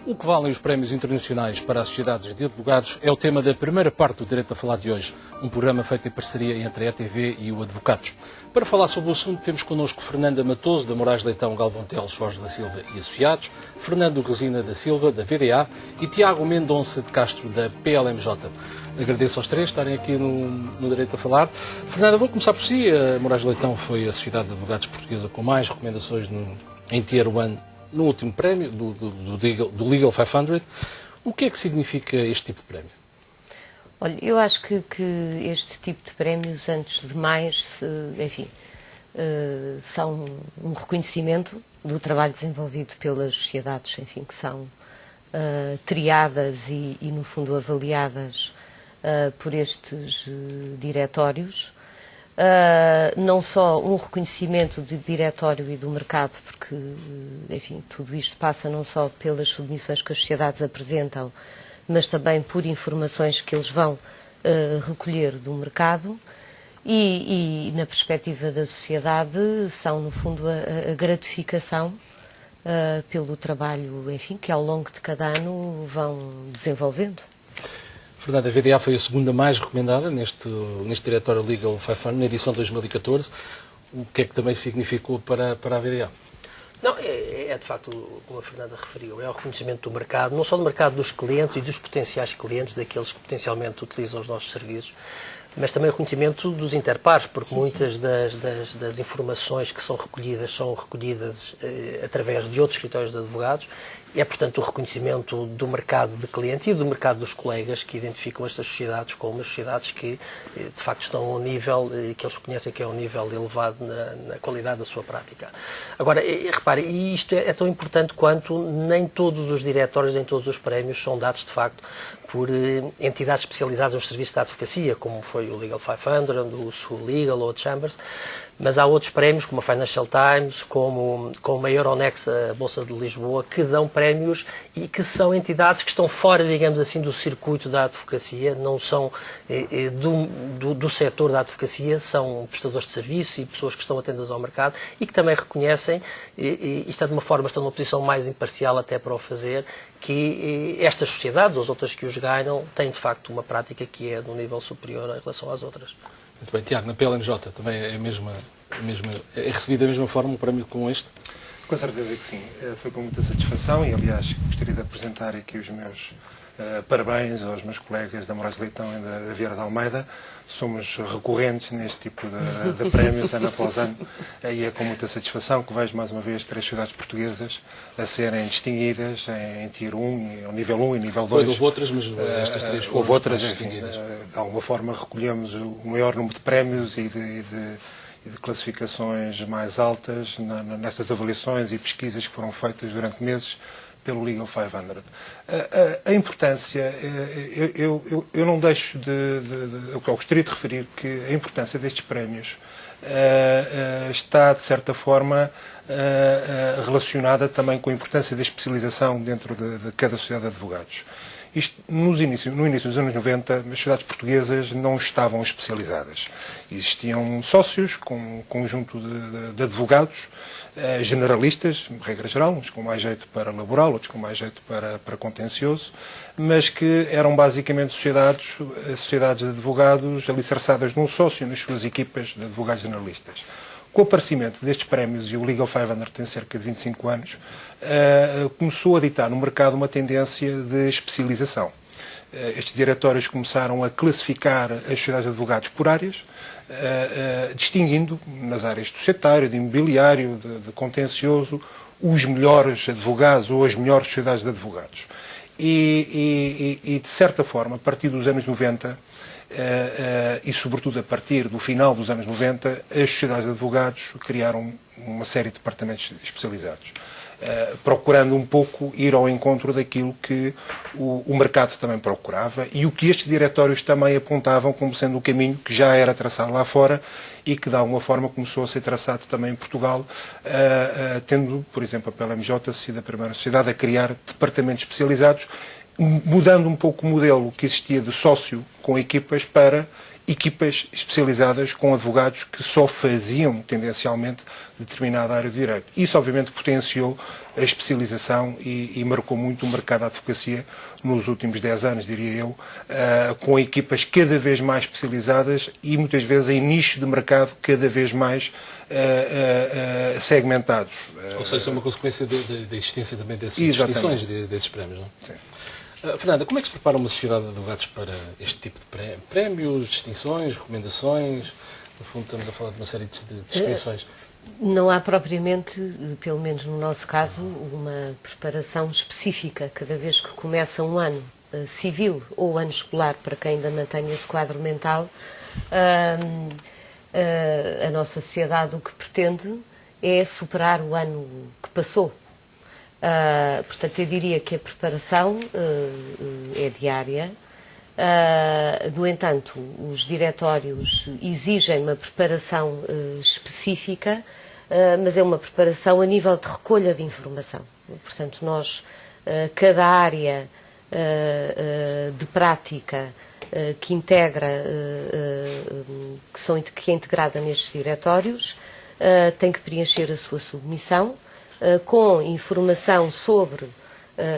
O que valem os prémios internacionais para as sociedades de advogados é o tema da primeira parte do Direito a Falar de hoje, um programa feito em parceria entre a ETV e o Advocados. Para falar sobre o assunto temos connosco Fernanda Matoso, da Moraes Leitão Galvão Teles Jorge da Silva e Associados, Fernando Resina da Silva, da VDA, e Tiago Mendonça de Castro, da PLMJ. Agradeço aos três estarem aqui no Direito a Falar. Fernanda, vou começar por si. A Moraes Leitão foi a Sociedade de Advogados Portuguesa com mais recomendações em Tier 1 no último prémio, do Legal 500. O que é que significa este tipo de prémio? Olha, eu acho que este tipo de prémios, antes de mais, são um reconhecimento do trabalho desenvolvido pelas sociedades, enfim, que são triadas e, no fundo, avaliadas por estes diretórios. Não só um reconhecimento de diretório e do mercado, porque, enfim, tudo isto passa não só pelas submissões que as sociedades apresentam, mas também por informações que eles vão recolher do mercado e, na perspectiva da sociedade, são, no fundo, a gratificação pelo trabalho, enfim, que ao longo de cada ano vão desenvolvendo. Fernanda, a VDA foi a segunda mais recomendada neste Diretório Legal 500, na edição de 2014. O que é que também significou para a VDA? Não, de facto, como a Fernanda referiu, é o reconhecimento do mercado, não só do mercado dos clientes e dos potenciais clientes, daqueles que potencialmente utilizam os nossos serviços, mas também o reconhecimento dos interpares, porque muitas das informações que são recolhidas através de outros escritórios de advogados. É, portanto, o reconhecimento do mercado de clientes e do mercado dos colegas que identificam estas sociedades como as sociedades que, de facto, estão a um nível que eles reconhecem que é um nível elevado na qualidade da sua prática. Agora, repare, e isto é tão importante quanto nem todos os diretórios, nem todos os prémios são dados, de facto, por entidades especializadas nos serviços de advocacia, como foi o Legal 500, o Sul Legal ou a Chambers, mas há outros prémios, como a Financial Times, como a Euronext, a Bolsa de Lisboa, que dão prémios e que são entidades que estão fora, digamos assim, do circuito da advocacia, não são do setor da advocacia, são prestadores de serviço e pessoas que estão atentas ao mercado e que também reconhecem, e está de uma forma, estão numa posição mais imparcial até para o fazer, que estas sociedades, ou as outras que os ganham, têm de facto uma prática que é de um nível superior em relação às outras. Muito bem, Tiago, na PLMJ também é recebido da mesma forma um prémio como este? Com certeza que sim. Foi com muita satisfação e, aliás, gostaria de apresentar aqui os meus parabéns aos meus colegas da Moraes Leitão e da Vieira de Almeida. Somos recorrentes neste tipo de prémios, ano após ano, e é com muita satisfação que vejo mais uma vez 3 sociedades portuguesas a serem distinguidas em Tier 1, ao nível 1 e nível 2. Houve outras, mas estas 3 foram houve outras, distinguidas. De alguma forma recolhemos o maior número de prémios e de classificações mais altas nestas avaliações e pesquisas que foram feitas durante meses pelo Legal 500. A importância, eu não deixo eu gostaria de referir que a importância destes prémios está, de certa forma, relacionada também com a importância da especialização dentro de cada sociedade de advogados. Isto, no início dos anos 90, as sociedades portuguesas não estavam especializadas. Existiam sócios com um conjunto de advogados generalistas, regra geral, uns com mais jeito para laboral, outros com mais jeito para contencioso, mas que eram basicamente sociedades de advogados alicerçadas num sócio nas suas equipas de advogados generalistas. Com o aparecimento destes prémios, e o Legal 500 tem cerca de 25 anos, começou a ditar no mercado uma tendência de especialização. Estes diretórios começaram a classificar as sociedades de advogados por áreas, distinguindo nas áreas de societário, de imobiliário, de contencioso, os melhores advogados ou as melhores sociedades de advogados. E de certa forma, a partir dos anos 90, e sobretudo a partir do final dos anos 90, as sociedades de advogados criaram uma série de departamentos especializados, procurando um pouco ir ao encontro daquilo que o mercado também procurava e o que estes diretórios também apontavam como sendo o caminho que já era traçado lá fora e que de alguma forma começou a ser traçado também em Portugal, tendo, por exemplo, a PLMJ sido a primeira sociedade a criar departamentos especializados, mudando um pouco o modelo que existia de sócio com equipas para equipas especializadas com advogados que só faziam, tendencialmente, determinada área de direito. Isso, obviamente, potenciou a especialização e marcou muito o mercado da advocacia nos últimos 10 anos, diria eu, com equipas cada vez mais especializadas e, muitas vezes, em nicho de mercado cada vez mais segmentados. Ou seja, é uma consequência da existência também dessas Exatamente. distinções, desses prémios, não é? Sim. Fernanda, como é que se prepara uma sociedade de advogados para este tipo de prémios, distinções, recomendações? No fundo, estamos a falar de uma série de distinções. Não há propriamente, pelo menos no nosso caso, uma preparação específica cada vez que começa um ano civil ou ano escolar, para quem ainda mantém esse quadro mental. A nossa sociedade o que pretende é superar o ano que passou. Portanto, eu diria que a preparação é diária. No entanto, os diretórios exigem uma preparação específica, mas é uma preparação a nível de recolha de informação. Portanto, nós, cada área de prática que integra, que é integrada nestes diretórios, tem que preencher a sua submissão com informação sobre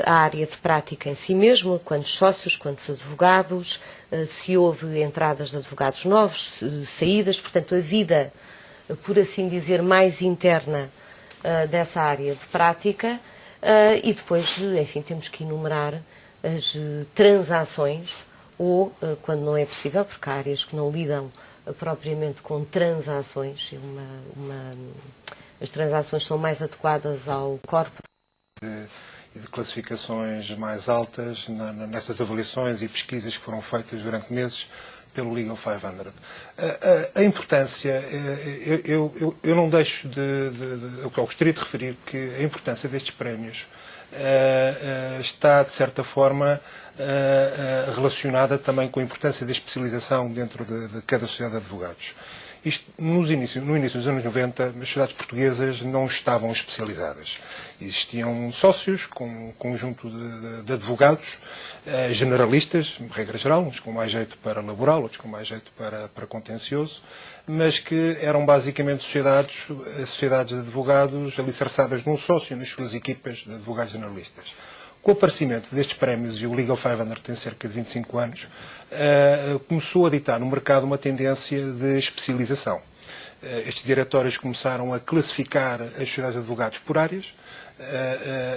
a área de prática em si mesmo, quantos sócios, quantos advogados, se houve entradas de advogados novos, saídas, portanto, a vida, por assim dizer, mais interna dessa área de prática, e depois, enfim, temos que enumerar as transações, ou, quando não é possível, porque há áreas que não lidam propriamente com transações, as transações são mais adequadas ao corpo. E de classificações mais altas nessas avaliações e pesquisas que foram feitas durante meses pelo Legal 500. A importância, eu não deixo eu gostaria de referir que a importância destes prémios está, de certa forma, relacionada também com a importância da especialização dentro de cada sociedade de advogados. Isto, no início dos anos 90, as sociedades portuguesas não estavam especializadas. Existiam sócios com um conjunto de advogados generalistas, regra geral, uns com mais jeito para laboral, outros com mais jeito para contencioso, mas que eram basicamente sociedades de advogados alicerçadas num sócio e nas suas equipas de advogados generalistas. Com o aparecimento destes prémios, e o Legal 500 tem cerca de 25 anos, começou a ditar no mercado uma tendência de especialização. Estes diretórios começaram a classificar as sociedades de advogados por áreas,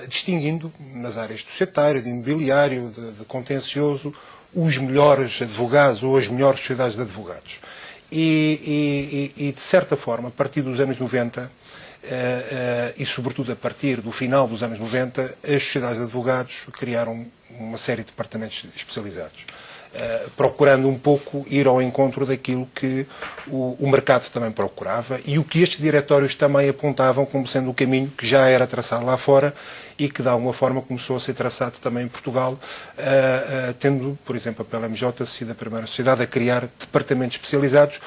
distinguindo nas áreas do societário, de imobiliário, de contencioso, os melhores advogados ou as melhores sociedades de advogados. E de certa forma, a partir dos anos 90, e sobretudo a partir do final dos anos 90, as sociedades de advogados criaram uma série de departamentos especializados, procurando um pouco ir ao encontro daquilo que o mercado também procurava e o que estes diretórios também apontavam como sendo o caminho que já era traçado lá fora e que de alguma forma começou a ser traçado também em Portugal, tendo, por exemplo, a PLMJ sido a primeira sociedade a criar departamentos especializados,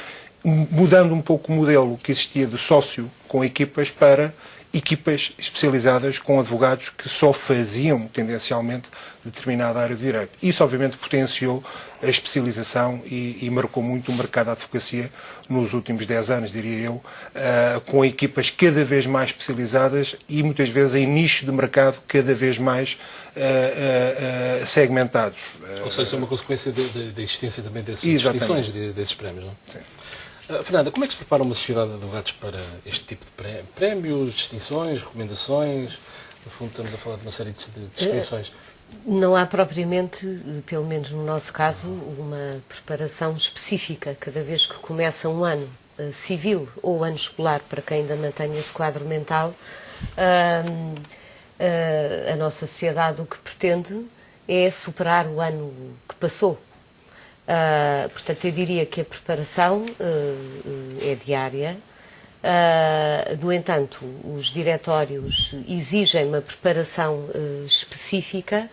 mudando um pouco o modelo que existia de sócio com equipas para equipas especializadas com advogados que só faziam, tendencialmente, determinada área de direito. Isso, obviamente, potenciou a especialização e marcou muito o mercado da advocacia nos últimos 10 anos, diria eu, com equipas cada vez mais especializadas e, muitas vezes, em nicho de mercado cada vez mais segmentados. Ou seja, é uma consequência da existência também dessas Exatamente. distinções, desses prémios, não é? Sim. Fernanda, como é que se prepara uma sociedade de advogados para este tipo de prémios, distinções, recomendações? No fundo, estamos a falar de uma série de distinções. Não há propriamente, pelo menos no nosso caso, uma preparação específica cada vez que começa um ano civil ou ano escolar, para quem ainda mantém esse quadro mental. A nossa sociedade o que pretende é superar o ano que passou. Portanto, eu diria que a preparação é diária. No entanto, os diretórios exigem uma preparação específica,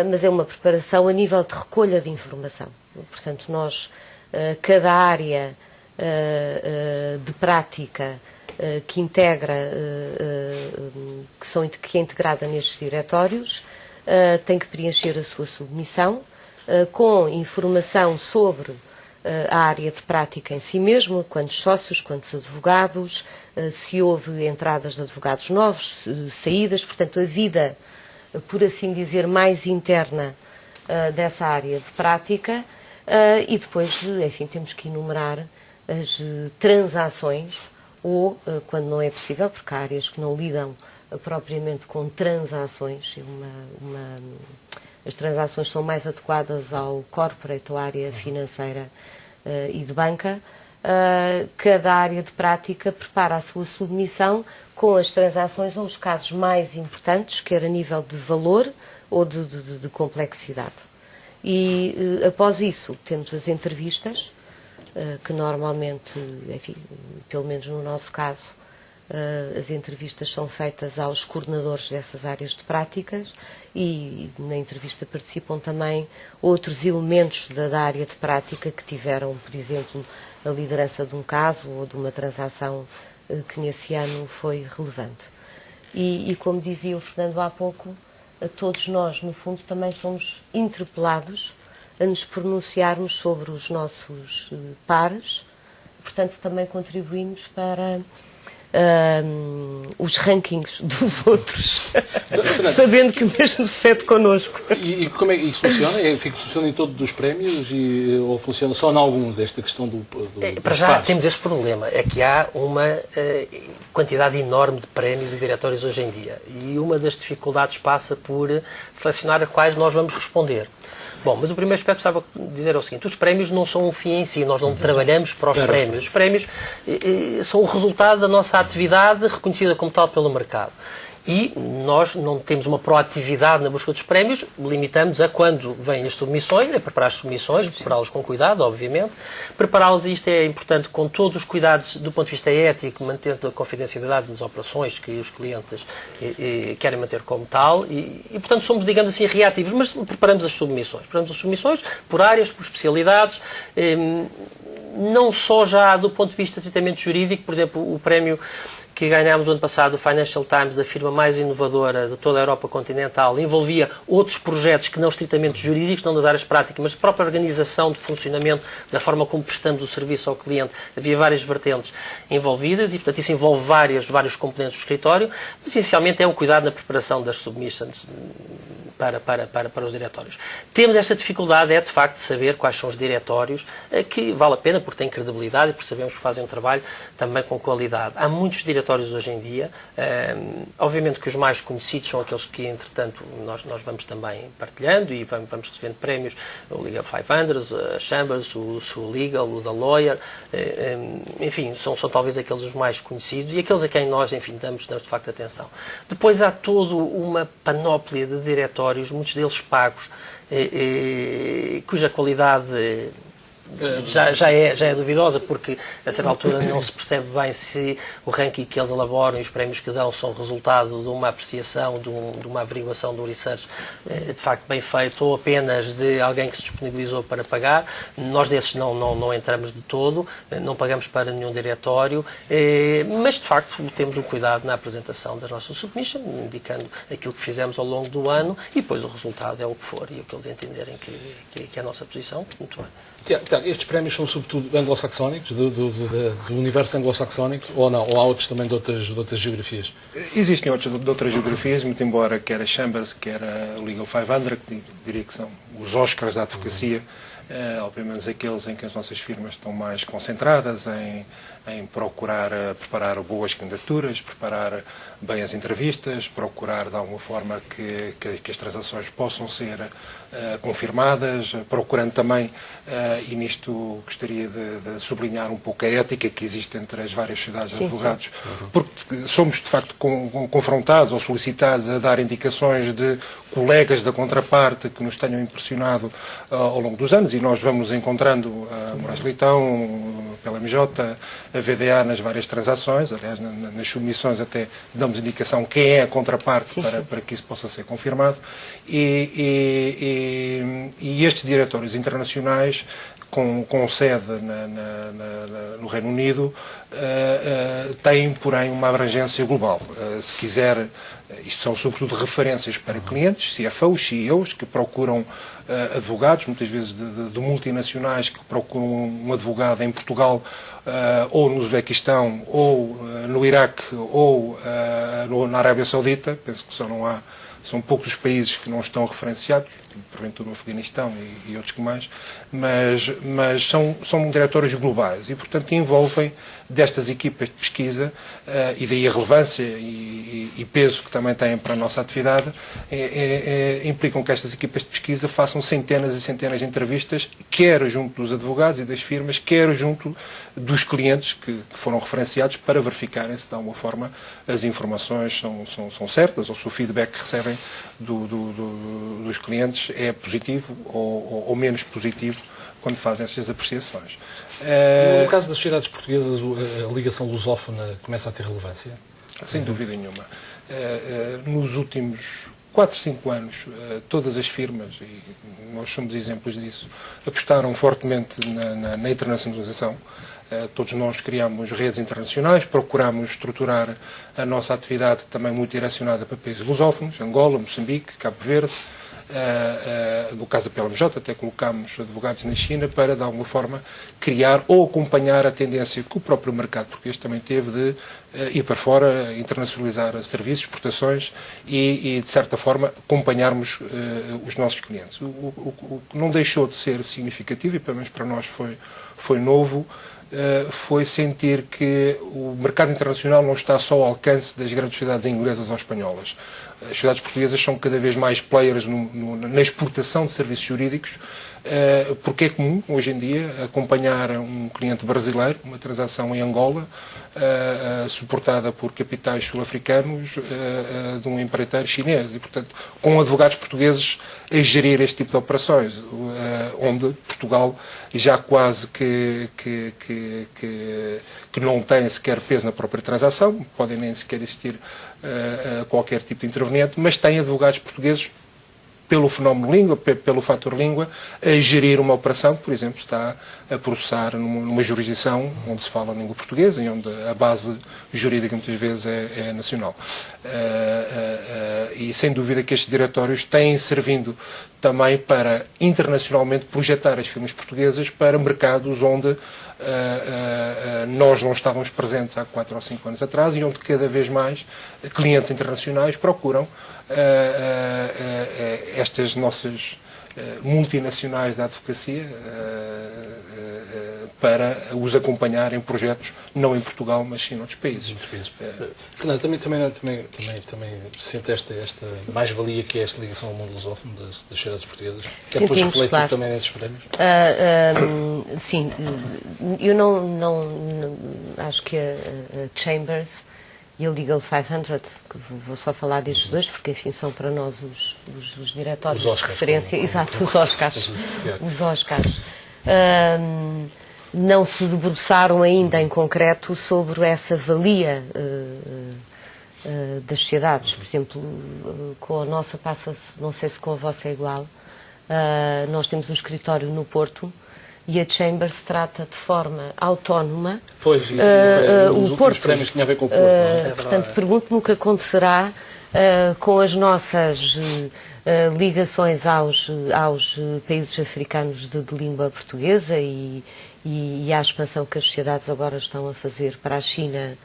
mas é uma preparação a nível de recolha de informação. Portanto, nós, cada área de prática que integra, que é integrada nestes diretórios, tem que preencher a sua submissão com informação sobre a área de prática em si mesmo, quantos sócios, quantos advogados, se houve entradas de advogados novos, saídas, portanto a vida, por assim dizer, mais interna dessa área de prática, e depois, enfim, temos que enumerar as transações, ou, quando não é possível, porque há áreas que não lidam propriamente com transações, as transações são mais adequadas ao corporate, ou à área financeira e de banca, cada área de prática prepara a sua submissão com as transações ou os casos mais importantes, quer a nível de valor ou de complexidade. E após isso temos as entrevistas, que normalmente, enfim, pelo menos no nosso caso, as entrevistas são feitas aos coordenadores dessas áreas de práticas e na entrevista participam também outros elementos da área de prática que tiveram, por exemplo, a liderança de um caso ou de uma transação que nesse ano foi relevante. E como dizia o Fernando há pouco, todos nós, no fundo, também somos interpelados a nos pronunciarmos sobre os nossos pares, portanto, também contribuímos para os rankings dos outros, sabendo que o mesmo sucede connosco. E como é que isso funciona? Funciona em todos os prémios ou funciona só em alguns, esta questão do para já pares? temos esse problema, é que há uma quantidade enorme de prémios e diretórios hoje em dia. E uma das dificuldades passa por selecionar a quais nós vamos responder. Bom, mas o primeiro aspecto que estava a dizer é o seguinte: os prémios não são um fim em si, nós não trabalhamos para os prémios. Os prémios são o resultado da nossa atividade reconhecida como tal pelo mercado. E nós não temos uma proatividade na busca dos prémios, limitamos a quando vêm as submissões, a preparar as submissões, prepará-las com cuidado, obviamente. Prepará-las, isto é importante, com todos os cuidados do ponto de vista ético, mantendo a confidencialidade das operações que os clientes querem manter como tal. E, portanto, somos, digamos assim, reativos, mas preparamos as submissões. Preparamos as submissões por áreas, por especialidades, não só já do ponto de vista estritamente jurídico, por exemplo, o prémio que ganhámos no ano passado, o Financial Times, da firma mais inovadora de toda a Europa continental, envolvia outros projetos que não estritamente jurídicos, não das áreas práticas, mas a própria organização de funcionamento, da forma como prestamos o serviço ao cliente. Havia várias vertentes envolvidas e, portanto, isso envolve vários componentes do escritório. Mas, essencialmente, é o cuidado na preparação das submissions para os diretórios. Temos esta dificuldade, de facto, de saber quais são os diretórios que vale a pena, porque têm credibilidade e porque sabemos que fazem um trabalho também com qualidade. Há muitos diretórios hoje em dia. Obviamente que os mais conhecidos são aqueles que, entretanto, nós vamos também partilhando e vamos recebendo prémios, o Legal 500, a Chambers, o Legal, o da Lawyer, enfim, são talvez aqueles os mais conhecidos e aqueles a quem nós, enfim, damos de facto atenção. Depois há toda uma panóplia de diretórios, muitos deles pagos, cuja qualidade já é duvidosa, porque a certa altura não se percebe bem se o ranking que eles elaboram e os prémios que dão são resultado de uma apreciação, de uma averiguação do research de facto bem feito, ou apenas de alguém que se disponibilizou para pagar. Nós desses não entramos de todo, não pagamos para nenhum diretório, mas de facto temos um cuidado na apresentação das nossas submissions, indicando aquilo que fizemos ao longo do ano, e depois o resultado é o que for e o que eles entenderem que é a nossa posição. Muito bem. Tiago, estes prémios são sobretudo anglo-saxónicos, do universo anglo-saxónico, ou não? Ou há outros também de outras geografias? Existem outros de outras geografias, muito embora quer a Chambers, quer a Legal 500, que diria que são os Oscars da advocacia, ou pelo menos aqueles em que as nossas firmas estão mais concentradas em procurar preparar boas candidaturas, preparar bem as entrevistas, procurar de alguma forma que as transações possam ser confirmadas, procurando também, e nisto gostaria de sublinhar um pouco a ética que existe entre as várias sociedades de advogados, porque somos de facto confrontados ou solicitados a dar indicações de colegas da contraparte que nos tenham impressionado ao longo dos anos, e nós vamos encontrando a Moraes Leitão, pela MJ, a VDA nas várias transações, aliás, nas submissões até damos indicação quem é a contraparte para que isso possa ser confirmado, e estes diretórios internacionais com sede no Reino Unido têm, porém, uma abrangência global. Se quiser, isto são sobretudo referências para clientes, CFOs, CEOs, que procuram advogados, muitas vezes de multinacionais, que procuram um advogado em Portugal, ou no Uzbequistão, ou no Iraque, ou na Arábia Saudita. Penso que são poucos os países que não estão referenciados, porventura o Afeganistão e outros que mais, mas são diretórios globais e, portanto, envolvem destas equipas de pesquisa, e daí a relevância e peso que também têm para a nossa atividade, implicam que estas equipas de pesquisa façam centenas e centenas de entrevistas, quer junto dos advogados e das firmas, quer junto dos clientes que foram referenciados, para verificarem se, de alguma forma, as informações são certas, ou se o feedback que recebem dos clientes é positivo ou menos positivo quando fazem essas apreciações. No caso das sociedades portuguesas, a ligação lusófona começa a ter relevância? Sem dúvida nenhuma. Nos últimos 4, 5 anos, todas as firmas, e nós somos exemplos disso, apostaram fortemente na internacionalização. Todos nós criamos redes internacionais, procuramos estruturar a nossa atividade também muito direcionada para países lusófonos, Angola, Moçambique, Cabo Verde. No caso da PLMJ, até colocámos advogados na China para, de alguma forma, criar ou acompanhar a tendência que o próprio mercado português também teve de ir para fora, internacionalizar serviços, exportações e, de certa forma, acompanharmos os nossos clientes. O que não deixou de ser significativo, e pelo menos para nós foi novo, foi sentir que o mercado internacional não está só ao alcance das grandes sociedades inglesas ou espanholas. As sociedades portuguesas são cada vez mais players na exportação de serviços jurídicos, porque é comum, hoje em dia, acompanhar um cliente brasileiro, uma transação em Angola, suportada por capitais sul-africanos, de um empreiteiro chinês. E, portanto, com advogados portugueses a gerir este tipo de operações, onde Portugal já quase que não tem sequer peso na própria transação, podem nem sequer existir qualquer tipo de interveniente, mas tem advogados portugueses, pelo fenómeno língua, pelo fator língua, a gerir uma operação que, por exemplo, está a processar numa jurisdição onde se fala a língua portuguesa e onde a base jurídica muitas vezes é nacional. E sem dúvida que estes diretórios têm servindo também para internacionalmente projetar as firmas portuguesas para mercados onde nós não estávamos presentes há 4 ou 5 anos atrás e onde cada vez mais clientes internacionais procuram estas nossas multinacionais da advocacia para os acompanhar em projetos não em Portugal, mas sim em outros países. Fernando, também sente esta mais-valia que é esta ligação ao mundo lusófono das sociedades portuguesas? Que é depois refletido claro. Também nesses prémios? Sim, eu não acho que a Chambers e a Legal 500, que vou só falar destes dois, porque enfim são para nós os diretórios de referência, exato, os Oscars, não se debruçaram ainda em concreto sobre essa valia das sociedades. Por exemplo, com a nossa passa-se, não sei se com a vossa é igual, nós temos um escritório no Porto, e a Chambers trata de forma autónoma. Pois, isso os Porto. Prémios tinham a ver com o Porto. Portanto, pergunto-me o que acontecerá com as nossas ligações aos países africanos de língua portuguesa e à expansão que as sociedades agora estão a fazer para a China,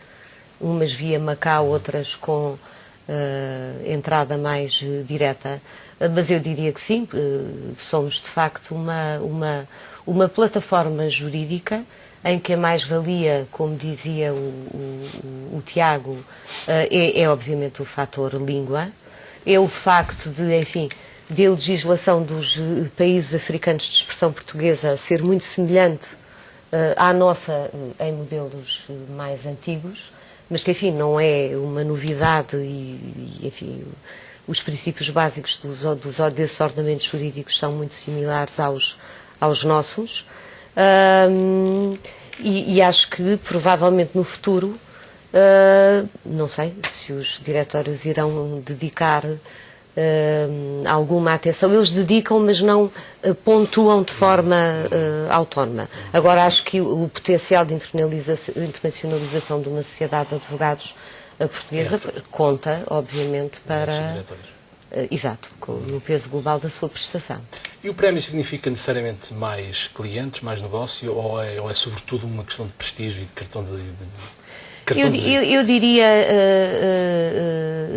umas via Macau, outras com entrada mais direta. Mas eu diria que sim, somos de facto uma plataforma jurídica em que a mais-valia, como dizia o Tiago, é obviamente o fator língua, é o facto de a legislação dos países africanos de expressão portuguesa ser muito semelhante à nossa em modelos mais antigos, mas que, enfim, não é uma novidade e enfim, os princípios básicos desses ordenamentos jurídicos são muito similares aos nossos, e acho que provavelmente no futuro, não sei se os diretórios irão dedicar alguma atenção. Eles dedicam, mas não pontuam de forma autónoma. Agora, acho que o potencial de internacionalização de uma sociedade de advogados portuguesa conta, obviamente, para... Exato, no peso global da sua prestação. E o prémio significa necessariamente mais clientes, mais negócio, ou é sobretudo uma questão de prestígio e de cartão de... Eu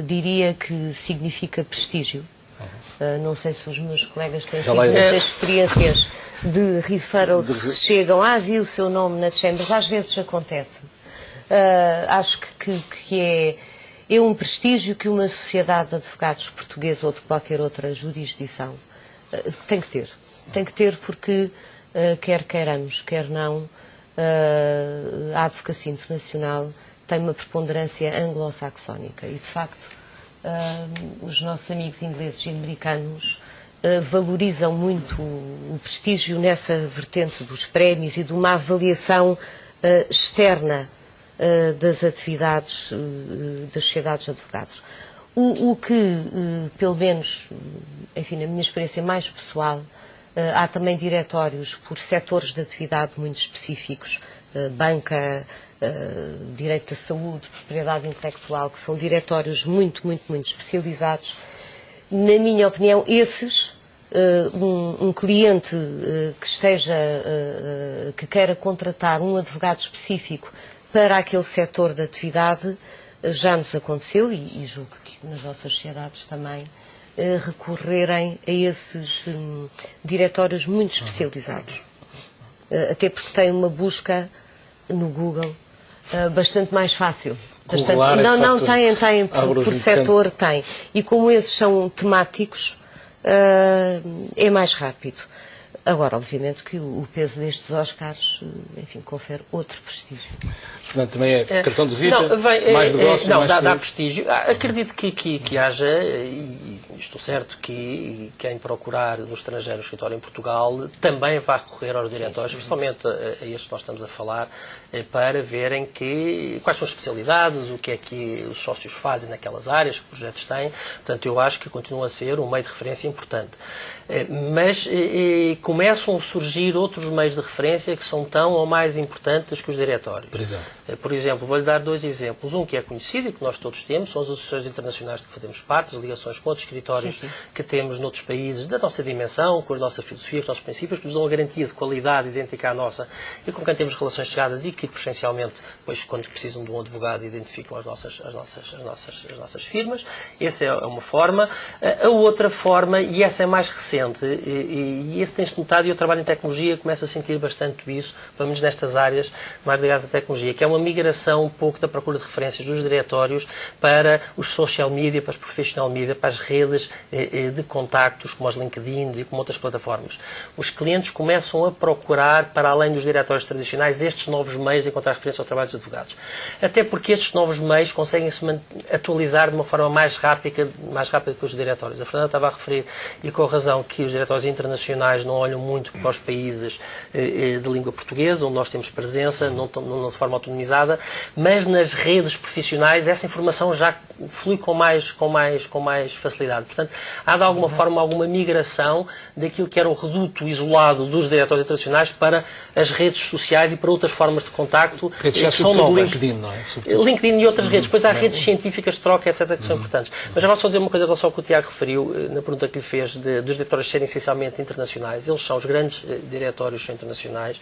diria que significa prestígio. Não sei se os meus colegas têm tido muitas experiências de referrals que chegam, vi o seu nome na Chambers, às vezes acontece. Acho que é um prestígio que uma sociedade de advogados portuguesa ou de qualquer outra jurisdição tem que ter. Tem que ter porque, quer queiramos, quer não, a advocacia internacional tem uma preponderância anglo-saxónica e, de facto, os nossos amigos ingleses e americanos valorizam muito o prestígio nessa vertente dos prémios e de uma avaliação externa das atividades das sociedades de advogados. O que, pelo menos, enfim, na minha experiência mais pessoal, há também diretórios por setores de atividade muito específicos, banca, direito da saúde, propriedade intelectual, que são diretórios muito especializados. Na minha opinião, esses, um cliente que queira contratar um advogado específico para aquele setor de atividade, já nos aconteceu, e julgo que nas vossas sociedades também, recorrerem a esses diretórios muito especializados. Até porque tem uma busca no Google bastante mais fácil. Tem, por setor tem. E como esses são temáticos, é mais rápido. Agora, obviamente, que o peso destes Oscars, enfim, confere outro prestígio. Portanto, também é cartão de visita, mais negócio, dá prestígio. Acredito que haja, e estou certo que quem procurar no estrangeiro um escritório em Portugal também vai recorrer aos diretórios, principalmente a este que nós estamos a falar, para verem quais são as especialidades, o que é que os sócios fazem naquelas áreas, que projetos têm. Portanto, eu acho que continua a ser um meio de referência importante. Mas começam a surgir outros meios de referência que são tão ou mais importantes que os diretórios. Por exemplo, vou-lhe dar dois exemplos. Um que é conhecido e que nós todos temos, são as associações internacionais de que fazemos parte, as ligações com outros escritórios que temos noutros países da nossa dimensão, com a nossa filosofia, com os nossos princípios, que nos dão a garantia de qualidade idêntica à nossa e com quem temos relações chegadas e que, preferencialmente, depois, quando precisam de um advogado, identificam as nossas firmas. Essa é uma forma. A outra forma, e essa é mais recente, e esse tem-se notado, e eu trabalho em tecnologia, começo a sentir bastante isso, pelo menos nestas áreas mais ligadas à tecnologia, que é uma migração um pouco da procura de referências dos diretórios para os social media, para os professional media, para as redes de contactos, como os LinkedIn e como outras plataformas. Os clientes começam a procurar, para além dos diretórios tradicionais, estes novos meios de encontrar referência ao trabalho dos advogados. Até porque estes novos meios conseguem se atualizar de uma forma mais rápida que os diretórios. A Fernanda estava a referir, e com razão, que os diretórios internacionais não olham muito para os países de língua portuguesa, onde nós temos presença, não de forma autonomizada, mas nas redes profissionais essa informação já flui com mais facilidade. Portanto, há de alguma forma alguma migração daquilo que era o reduto isolado dos diretórios internacionais para as redes sociais e para outras formas de contacto que são novas. LinkedIn, não é? LinkedIn e outras redes. Depois há redes científicas de troca, etc., que são importantes. Mas já vou só dizer uma coisa em relação ao que o Tiago referiu, na pergunta que lhe fez, dos diretórios serem essencialmente internacionais. Eles são os grandes diretórios são internacionais,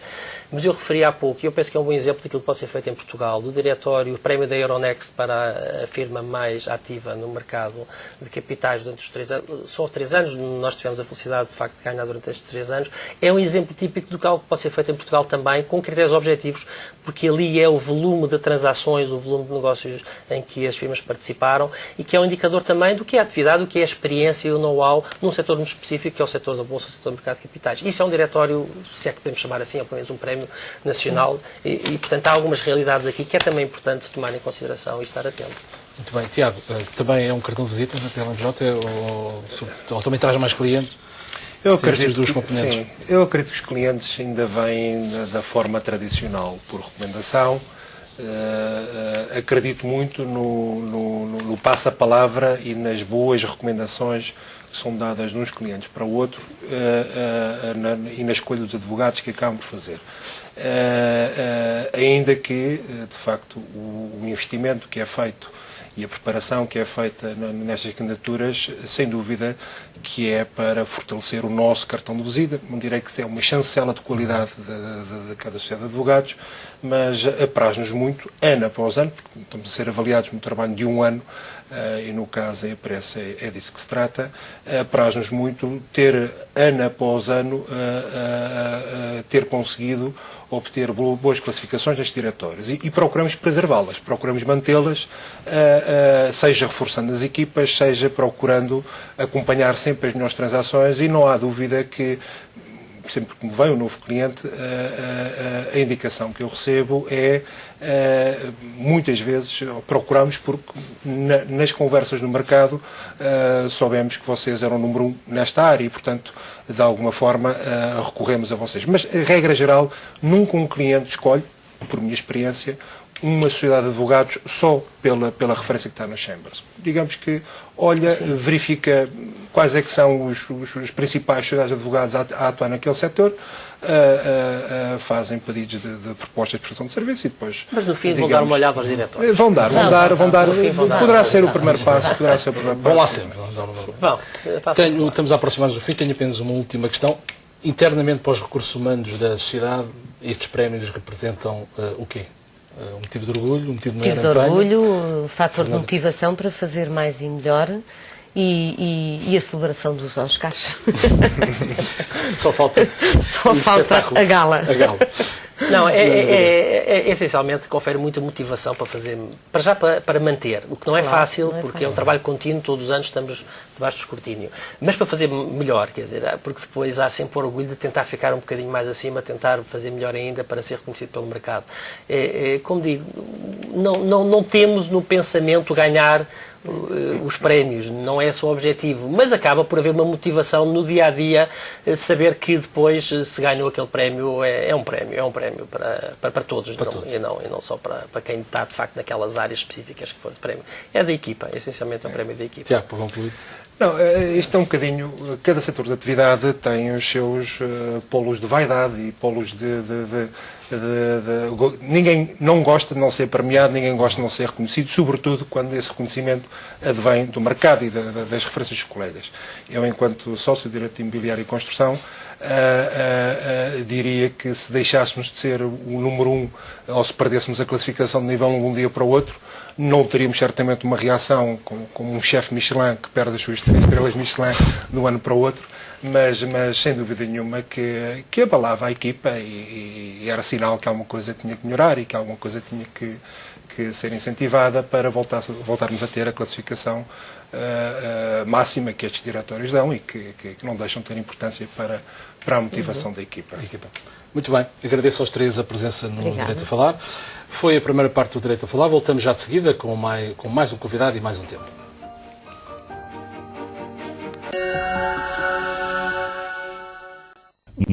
mas eu referi há pouco, e eu penso que é um bom exemplo daquilo que pode ser feito em Portugal, do diretório, o prémio da Euronext para a firma mais ativa no mercado de capitais durante os 3 anos. Só 3 anos, nós tivemos a felicidade, de facto, de ganhar durante estes 3 anos. É um exemplo típico do que algo que pode ser feito em Portugal também, com critérios objetivos, porque ali é o volume de transações, o volume de negócios em que as firmas participaram e que é um indicador também do que é a atividade, do que é a experiência e o know-how num setor muito específico, que é o setor da Bolsa, o setor do mercado de capitais. Isso é um diretório, se é que podemos chamar assim, ou pelo menos um prémio nacional e, portanto, há algumas realidades aqui que é também importante tomar em consideração e estar atento. Muito bem. Tiago, também é um cartão de visita na PLMJ ou também traz mais clientes? Eu acredito que os clientes ainda vêm da forma tradicional, por recomendação, acredito muito no passa-palavra e nas boas recomendações que são dadas de uns clientes para o outro e na escolha dos advogados que acabam por fazer. Ainda que, de facto, o investimento que é feito e a preparação que é feita nestas candidaturas, sem dúvida, que é para fortalecer o nosso cartão de visita. Não direi que é uma chancela de qualidade de cada sociedade de advogados, mas apraz-nos muito, ano após ano, porque estamos a ser avaliados no trabalho de um ano, e no caso a EPRESS é disso que se trata, apraz-nos muito ter, ano após ano, ter conseguido obter boas classificações nestes diretórios e procuramos preservá-las, procuramos mantê-las, seja reforçando as equipas, seja procurando acompanhar sempre as melhores transações, e não há dúvida que sempre que me vem um novo cliente, a indicação que eu recebo é, muitas vezes, procuramos, porque nas conversas no mercado soubemos que vocês eram o número 1 nesta área e, portanto, de alguma forma, recorremos a vocês. Mas, regra geral, nunca um cliente escolhe, por minha experiência, uma sociedade de advogados só pela referência que está nas Chambers. Digamos que olha, sim, verifica quais é que são os principais sociedades de advogados a atuar naquele setor, fazem pedidos de propostas de prestação de serviço e depois... Mas no fim vão dar uma olhada aos diretórios. Vão dar. Poderá ser o primeiro passo. Vão lá sempre. Estamos a aproximar-nos do fim. Tenho apenas uma última questão. Internamente, para os recursos humanos da sociedade, estes prémios representam o quê? Um motivo de orgulho, um motivo de orgulho, fator de motivação para fazer mais e melhor, e a celebração dos Oscars. Só falta a gala. Não, essencialmente confere muita motivação para fazer, para manter, o que não é fácil, porque é um trabalho contínuo, todos os anos estamos debaixo do escrutínio. Mas para fazer melhor, quer dizer, porque depois há sempre o orgulho de tentar ficar um bocadinho mais acima, tentar fazer melhor ainda para ser reconhecido pelo mercado. Como digo, não temos no pensamento ganhar os prémios, não é só o objetivo, mas acaba por haver uma motivação no dia-a-dia, saber que depois, se ganhou aquele prémio, é um prémio para todos, e não só para quem está, de facto, naquelas áreas específicas que for de prémio. É da equipa, essencialmente é um prémio da equipa. Tiago, para concluir. Não, isto é um bocadinho, cada setor de atividade tem os seus polos de vaidade e polos ninguém não gosta de não ser premiado, ninguém gosta de não ser reconhecido, sobretudo quando esse reconhecimento advém do mercado e das referências dos colegas. Eu, enquanto sócio de Direito Imobiliário e Construção, diria que se deixássemos de ser o número 1 ou se perdêssemos a classificação de nível 1 de um dia para o outro, não teríamos certamente uma reação como um chefe Michelin que perde as suas 3 estrelas Michelin de um ano para o outro, mas sem dúvida nenhuma que abalava a equipa e era sinal que alguma coisa tinha que melhorar e que alguma coisa tinha que ser incentivada para voltarmos a ter a classificação máxima que estes diretórios dão e que não deixam de ter importância para a motivação da equipa. Muito bem, agradeço aos três a presença no Direito a Falar. Foi a primeira parte do Direito a Falar, voltamos já de seguida com mais um convidado e mais um tema.